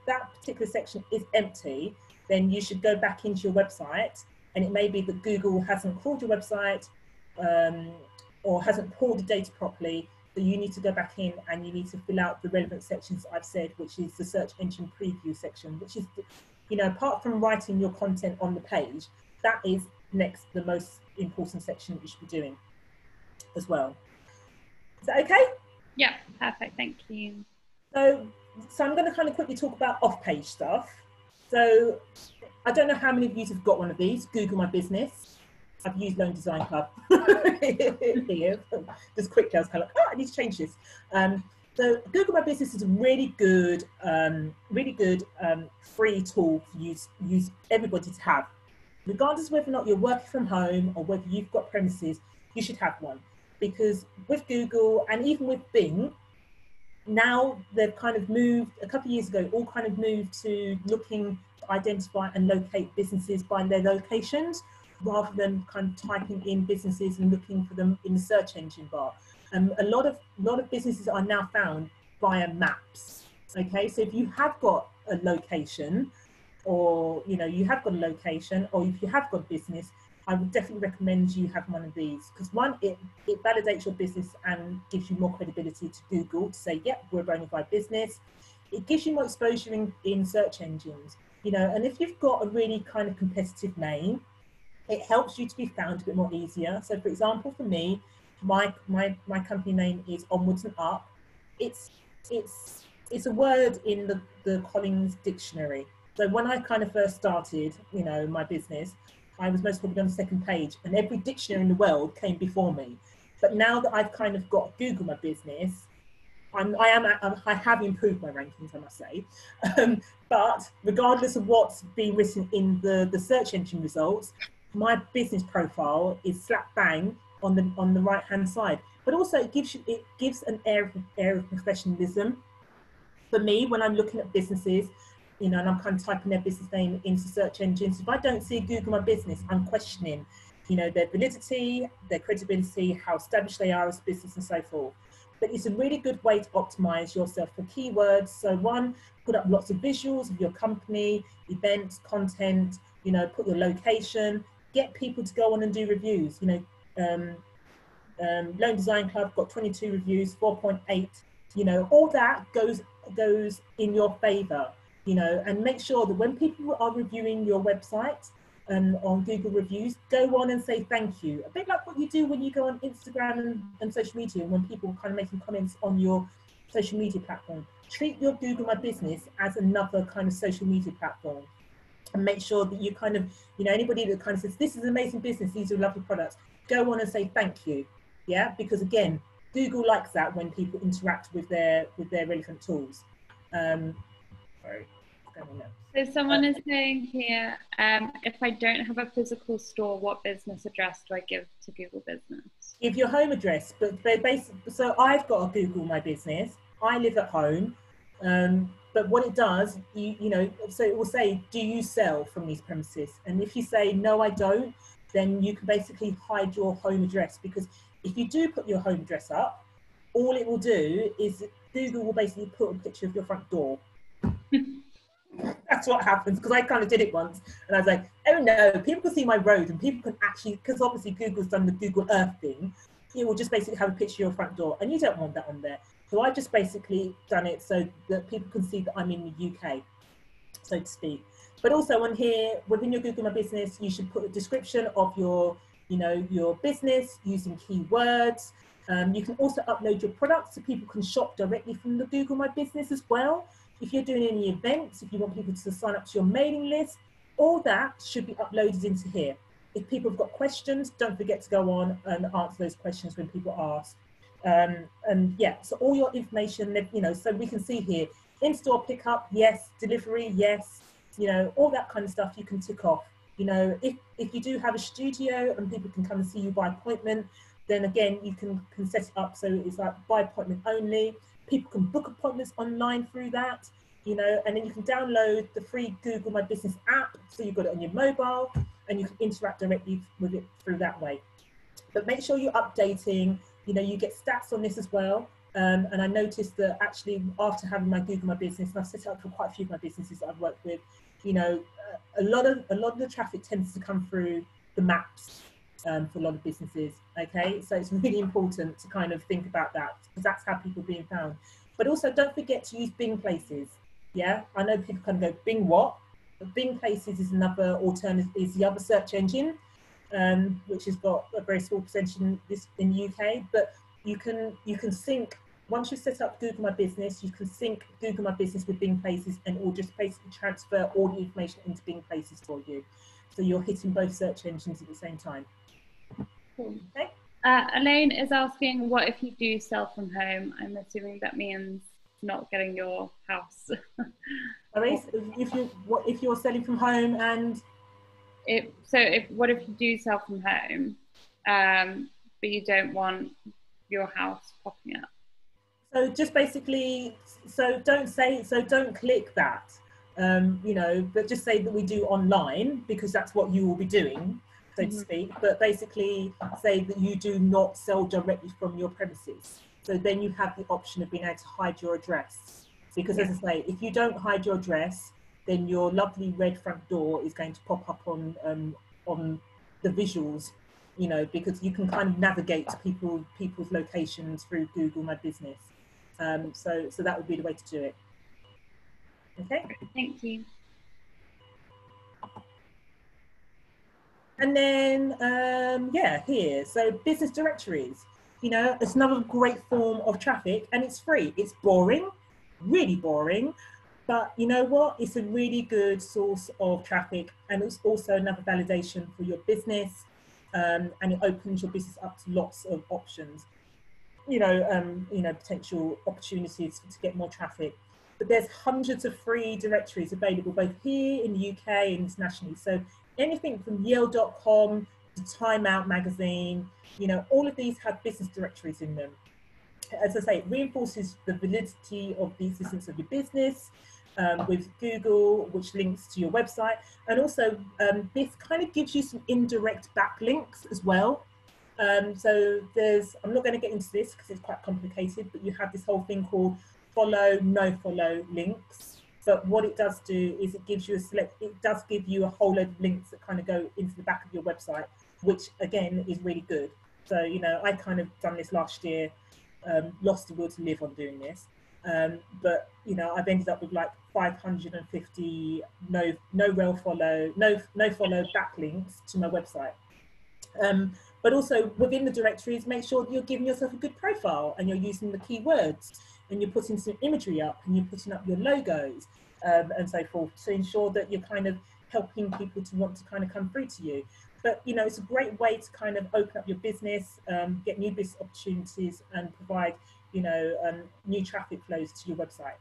that particular section is empty, then you should go back into your website, and it may be that Google hasn't crawled your website or hasn't pulled the data properly. So you need to go back in and you need to fill out the relevant sections I've said, which is the search engine preview section, which is, you know, apart from writing your content on the page, that is the most important section that you should be doing as well. Is that okay? Yeah, perfect, thank you. So I'm going to kind of quickly talk about off-page stuff. So I don't know how many of you have got one of these, Google My Business. I've used Loan Design Club here. Just quickly, I was kind of like, oh, I need to change this. So Google My Business is a really good free tool for use everybody to have. Regardless of whether or not you're working from home or whether you've got premises, you should have one. Because with Google and even with Bing, now they've kind of moved, a couple of years ago, all kind of moved to looking to identify and locate businesses by their locations, rather than kind of typing in businesses and looking for them in the search engine bar. A lot of businesses are now found via maps. Okay, so if you have got a location, or you have got a location, or if you have got a business, I would definitely recommend you have one of these, because one, it validates your business and gives you more credibility to Google to say, yep, we're a bona fide business. It gives you more exposure in search engines, and if you've got a really kind of competitive name, it helps you to be found a bit more easier. So for example, for me, my company name is Onwards and Up. It's a word in the Collins dictionary. So when I kind of first started, my business, I was most probably on the second page, and every dictionary in the world came before me. But now that I've kind of got Google My Business, I have improved my rankings, I must say. But regardless of what's being written in the search engine results, my business profile is slap bang on the right hand side. But also it gives an air of professionalism. For me, when I'm looking at businesses, and I'm kind of typing their business name into search engines, if I don't see Google My Business, I'm questioning, their validity, their credibility, how established they are as a business and so forth. But it's a really good way to optimize yourself for keywords. So one, put up lots of visuals of your company, events, content, put your location, get people to go on and do reviews. Loan Design Club got 22 reviews, 4.8, all that goes in your favor. And make sure that when people are reviewing your website on Google reviews, go on and say thank you. A bit like what you do when you go on Instagram and social media, and when people are kind of making comments on your social media platform. Treat your Google My Business as another kind of social media platform. And make sure that you kind of, anybody that kind of says, this is an amazing business, these are lovely products, go on and say thank you. Yeah, because again, Google likes that when people interact with their relevant tools. Sorry. So someone is saying here, if I don't have a physical store, what business address do I give to Google Business? Give your home address, but they're basically, so I've got a Google My Business. I live at home. But what it does, you know, so it will say, do you sell from these premises? And if you say, no, I don't, then you can basically hide your home address, because if you do put your home address up, all it will do is Google will basically put a picture of your front door. That's what happens, because I kind of did it once and I was like, oh no, people can see my road, and people can actually, because obviously Google's done the Google Earth thing, it will just basically have a picture of your front door, and you don't want that on there. So I just basically done it so that people can see that I'm in the UK, so to speak. But also on here, within your Google My Business, you should put a description of your, you know, your business using keywords. You can also upload your products so people can shop directly from the Google My Business as well. If you're doing any events, if you want people to sign up to your mailing list, all that should be uploaded into here. If people have got questions, don't forget to go on and answer those questions when people ask. And yeah, so all your information, you know, so we can see here, in-store pickup, yes, delivery, yes, you know, all that kind of stuff you can tick off. You know, if you do have a studio and people can come and see you by appointment, then again, you can set it up so it's like by appointment only. People can book appointments online through that, you know, and then you can download the free Google My Business app, so you've got it on your mobile and you can interact directly with it through that way. But make sure you're updating, you know, you get stats on this as well. And I noticed that actually after having my Google My Business, and I've set it up for quite a few of my businesses that I've worked with, you know, a lot of the traffic tends to come through the maps for a lot of businesses. Okay, so it's really important to kind of think about that, because that's how people are being found. But also don't forget to use Bing Places. Yeah, I know people kind of go, Bing what? But Bing Places is another alternative, is the other search engine, which has got a very small percentage in the UK. But you can sync, once you set up Google My Business, you can sync Google My Business with Bing Places, and it will just basically transfer all the information into Bing Places for you. So you're hitting both search engines at the same time. Cool. Okay. Elaine is asking, what if you do sell from home? I'm assuming that means not getting your house. If you're selling from home, and what if you do sell from home, but you don't want your house popping up? So just basically, don't click that, you know, but just say that we do online, because that's what you will be doing, so to speak. But basically say that you do not sell directly from your premises. So then you have the option of being able to hide your address. Because as I say, if you don't hide your address, then your lovely red front door is going to pop up on the visuals, you know, because you can kind of navigate to people's locations through Google My Business. So that would be the way to do it. Okay. Thank you. And then, yeah, here, so business directories, you know, it's another great form of traffic, and it's free. It's boring, really boring, but you know what? It's a really good source of traffic, and it's also another validation for your business, and it opens your business up to lots of options, you know, potential opportunities to get more traffic. But there's hundreds of free directories available both here in the UK and internationally. So anything from Yale.com to Time Out magazine, you know, all of these have business directories in them. As I say, it reinforces the validity of the existence of your business with Google, which links to your website. And also this kind of gives you some indirect backlinks as well. So I'm not going to get into this because it's quite complicated, but you have this whole thing called follow, no follow links. But what it does do is it gives you it does give you a whole load of links that kind of go into the back of your website, which again is really good. So, you know, I kind of done this last year, lost the will to live on doing this. But, you know, I've ended up with like 550 no follow backlinks to my website. But also within the directories, make sure that you're giving yourself a good profile and you're using the keywords, and you're putting some imagery up, and you're putting up your logos and so forth, to ensure that you're kind of helping people to want to kind of come through to you. But, you know, it's a great way to kind of open up your business, get new business opportunities, and provide, you know, new traffic flows to your website.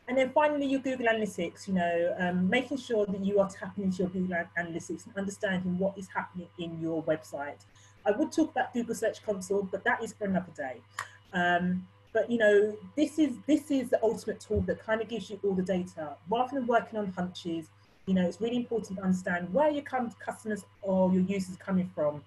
And then finally, your Google Analytics, you know, making sure that you are tapping into your Google Analytics and understanding what is happening in your website. I would talk about Google Search Console, but that is for another day. But you know, this is the ultimate tool that kind of gives you all the data rather than working on hunches. You know, it's really important to understand where your customers or your users are coming from,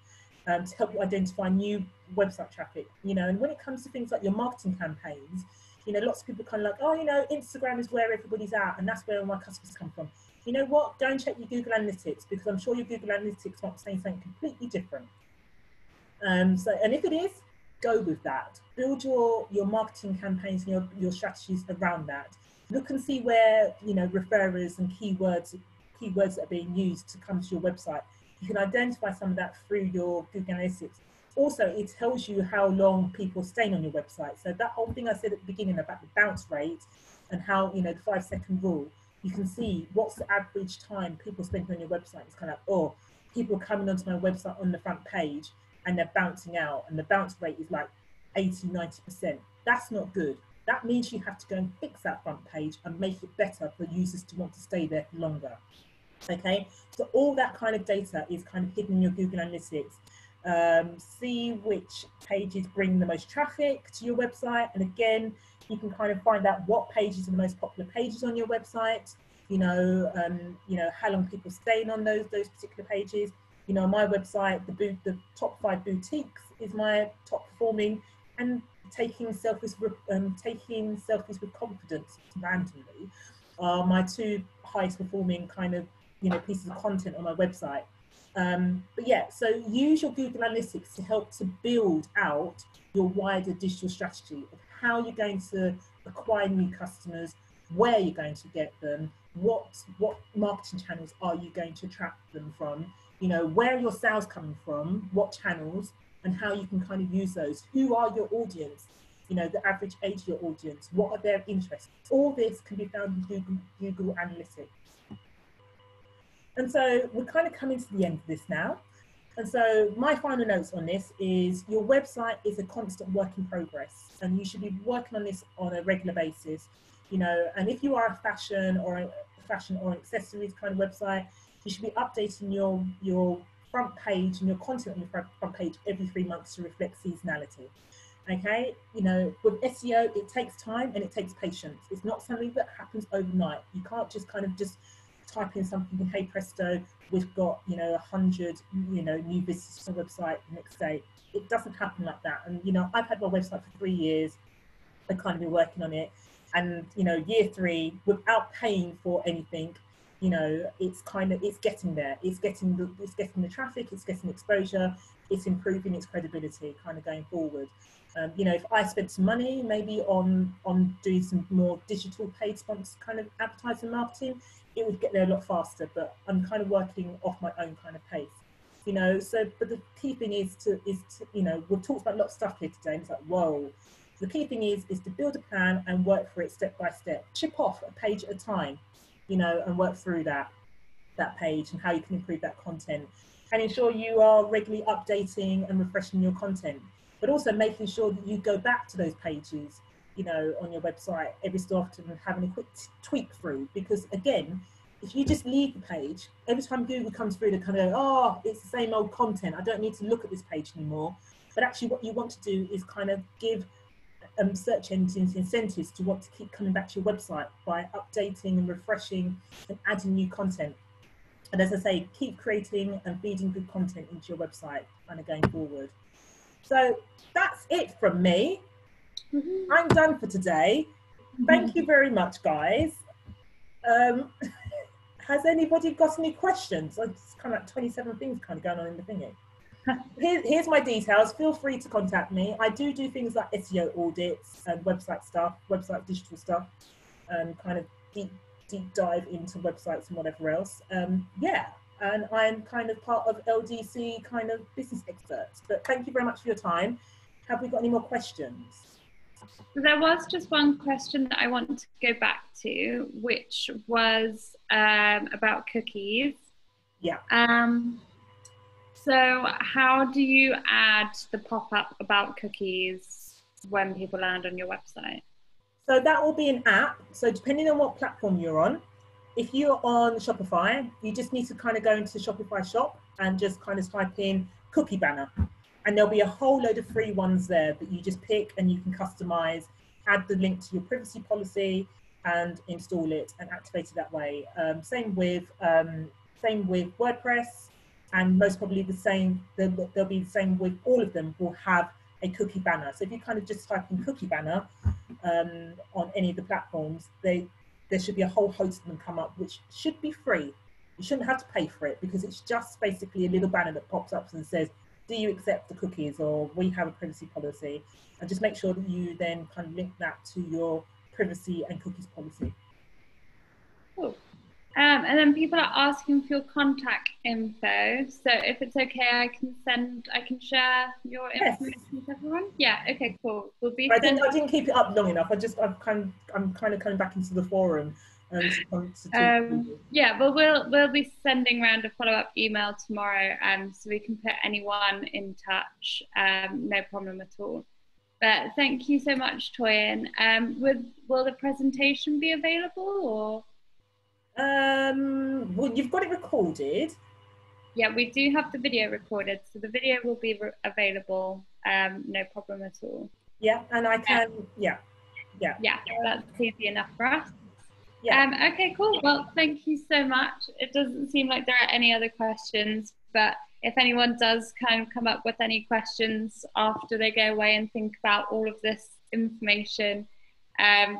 to help you identify new website traffic. You know, and when it comes to things like your marketing campaigns, you know, lots of people kind of like, oh, you know, Instagram is where everybody's at, and that's where all my customers come from. You know what? Go and check your Google Analytics, because I'm sure your Google Analytics might be saying something completely different. And if it is, go with that. Build your marketing campaigns and your strategies around that. Look and see where, you know, referrers and keywords that are being used to come to your website. You can identify some of that through your Google Analytics. Also, it tells you how long people are staying on your website. So that whole thing I said at the beginning about the bounce rate and how, you know, the 5-second rule, you can see what's the average time people spend on your website. It's kind of like, oh, people are coming onto my website on the front page and they're bouncing out, and the bounce rate is like 80-90%. That's not good. That means you have to go and fix that front page and make it better for users to want to stay there for longer. Okay, so all that kind of data is kind of hidden in your Google Analytics. See which pages bring the most traffic to your website, and again, you can kind of find out what pages are the most popular pages on your website. You know, how long people are staying on those particular pages. You know, on my website, the top 5 boutiques is my top performing, and taking selfies with confidence randomly are my 2 highest performing kind of, you know, pieces of content on my website. But yeah, so use your Google Analytics to help to build out your wider digital strategy of how you're going to acquire new customers, where you're going to get them, what marketing channels are you going to attract them from, you know, where are your sales coming from, what channels, and how you can kind of use those. Who are your audience? You know, the average age of your audience, what are their interests? All this can be found in Google Analytics. And so we're kind of coming to the end of this now. And so my final notes on this is your website is a constant work in progress, and you should be working on this on a regular basis. You know, and if you are a fashion or accessories kind of website, you should be updating your front page and your content on your front page every 3 months to reflect seasonality. Okay, you know, with SEO, it takes time and it takes patience. It's not something that happens overnight. You can't just kind of just type in something, hey presto, we've got, you know, 100, you know, new visitors to the website the next day. It doesn't happen like that. And, you know, I've had my website for 3 years. I've kind of been working on it. And, you know, year 3, without paying for anything, you know, it's getting there. It's getting the traffic, it's getting exposure, it's improving its credibility kind of going forward. You know, if I spent some money maybe on doing some more digital paid sponsor kind of advertising marketing, it would get there a lot faster, but I'm kind of working off my own kind of pace. You know, so, but the key thing is to, you know, we've talked about a lot of stuff here today, and it's like, whoa. The key thing is to build a plan and work for it step by step. Chip off a page at a time, you know, and work through that page and how you can improve that content, and ensure you are regularly updating and refreshing your content, but also making sure that you go back to those pages, you know, on your website every so often and having a quick tweak through. Because again, if you just leave the page, every time Google comes through, they kind of go, oh, it's the same old content, I don't need to look at this page anymore. But actually what you want to do is kind of give search engines incentives to want to keep coming back to your website by updating and refreshing and adding new content. And as I say, keep creating and feeding good content into your website kind of going forward. So that's it from me. I'm done for today. Thank you very much, guys. Has anybody got any questions? It's kind of like 27 things kind of going on in the thingy. Here's my details. Feel free to contact me. I do things like SEO audits and website stuff, website digital stuff, and kind of deep dive into websites and whatever else. Yeah, and I'm kind of part of LDC kind of business experts. But thank you very much for your time. Have we got any more questions? There was just one question that I want to go back to, which was about cookies. Yeah. So how do you add the pop-up about cookies when people land on your website? So that will be an app. So depending on what platform you're on, if you're on Shopify, you just need to kind of go into Shopify shop and just kind of type in cookie banner. And there'll be a whole load of free ones there that you just pick and you can customize. add the link to your privacy policy and install it and activate it that way. Same with WordPress, and most probably they'll be the same with all of them, will have a cookie banner. So if you kind of just type in cookie banner on any of the platforms, there should be a whole host of them come up, which should be free. You shouldn't have to pay for it, because it's just basically a little banner that pops up and says, do you accept the cookies, or we have a privacy policy? And just make sure that you then kind of link that to your privacy and cookies policy. Cool. And then people are asking for your contact info. So if it's okay, I can share your information with everyone. Yeah. Okay. Cool. We'll be. I didn't keep it up long enough. I'm kind of coming back into the forum. Yeah. Well, we'll be sending around a follow-up email tomorrow, so we can put anyone in touch. No problem at all. But thank you so much, Toyin. Will the presentation be available, or? Well, you've got it recorded. Yeah, we do have the video recorded, so the video will be available. No problem at all. Yeah, and I can. Yeah, that's easy enough for us. Yeah. Okay, cool. Well, thank you so much. It doesn't seem like there are any other questions, but if anyone does kind of come up with any questions after they go away and think about all of this information,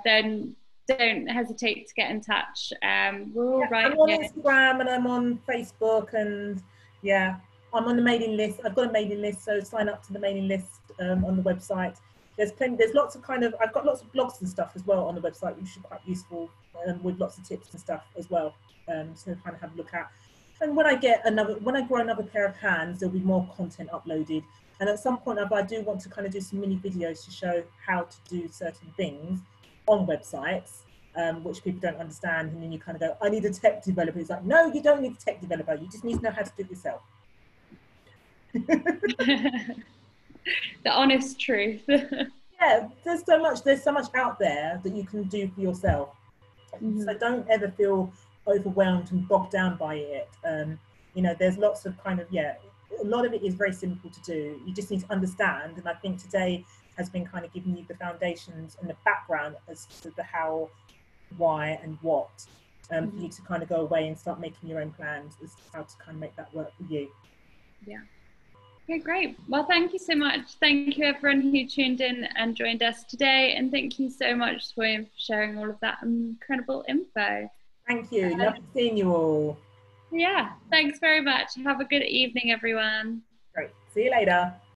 then don't hesitate to get in touch. We're all right. I'm on Instagram and I'm on Facebook, and I'm on the mailing list. I've got a mailing list, so sign up to the mailing list on the website. There's lots of I've got lots of blogs and stuff as well on the website, which are quite useful, with lots of tips and stuff as well. So kind of have a look at. And when I grow another pair of hands, there'll be more content uploaded. And at some point, I do want to kind of do some mini videos to show how to do certain things on websites, which people don't understand. And then you kind of go, I need a tech developer. It's like, no, you don't need a tech developer. You just need to know how to do it yourself. The honest truth. Yeah, there's so much out there that you can do for yourself. Mm-hmm. So don't ever feel overwhelmed and bogged down by it. There's lots of a lot of it is very simple to do. You just need to understand, and I think today has been kind of giving you the foundations and the background as to the how, why and what, for you to kind of go away and start making your own plans as to how to kind of make that work for you. Yeah. Okay, great. Well, thank you so much. Thank you everyone who tuned in and joined us today, and thank you so much, Toyin, for sharing all of that incredible info. Thank you. Lovely seeing you all. Yeah, thanks very much. Have a good evening, everyone. Great. See you later.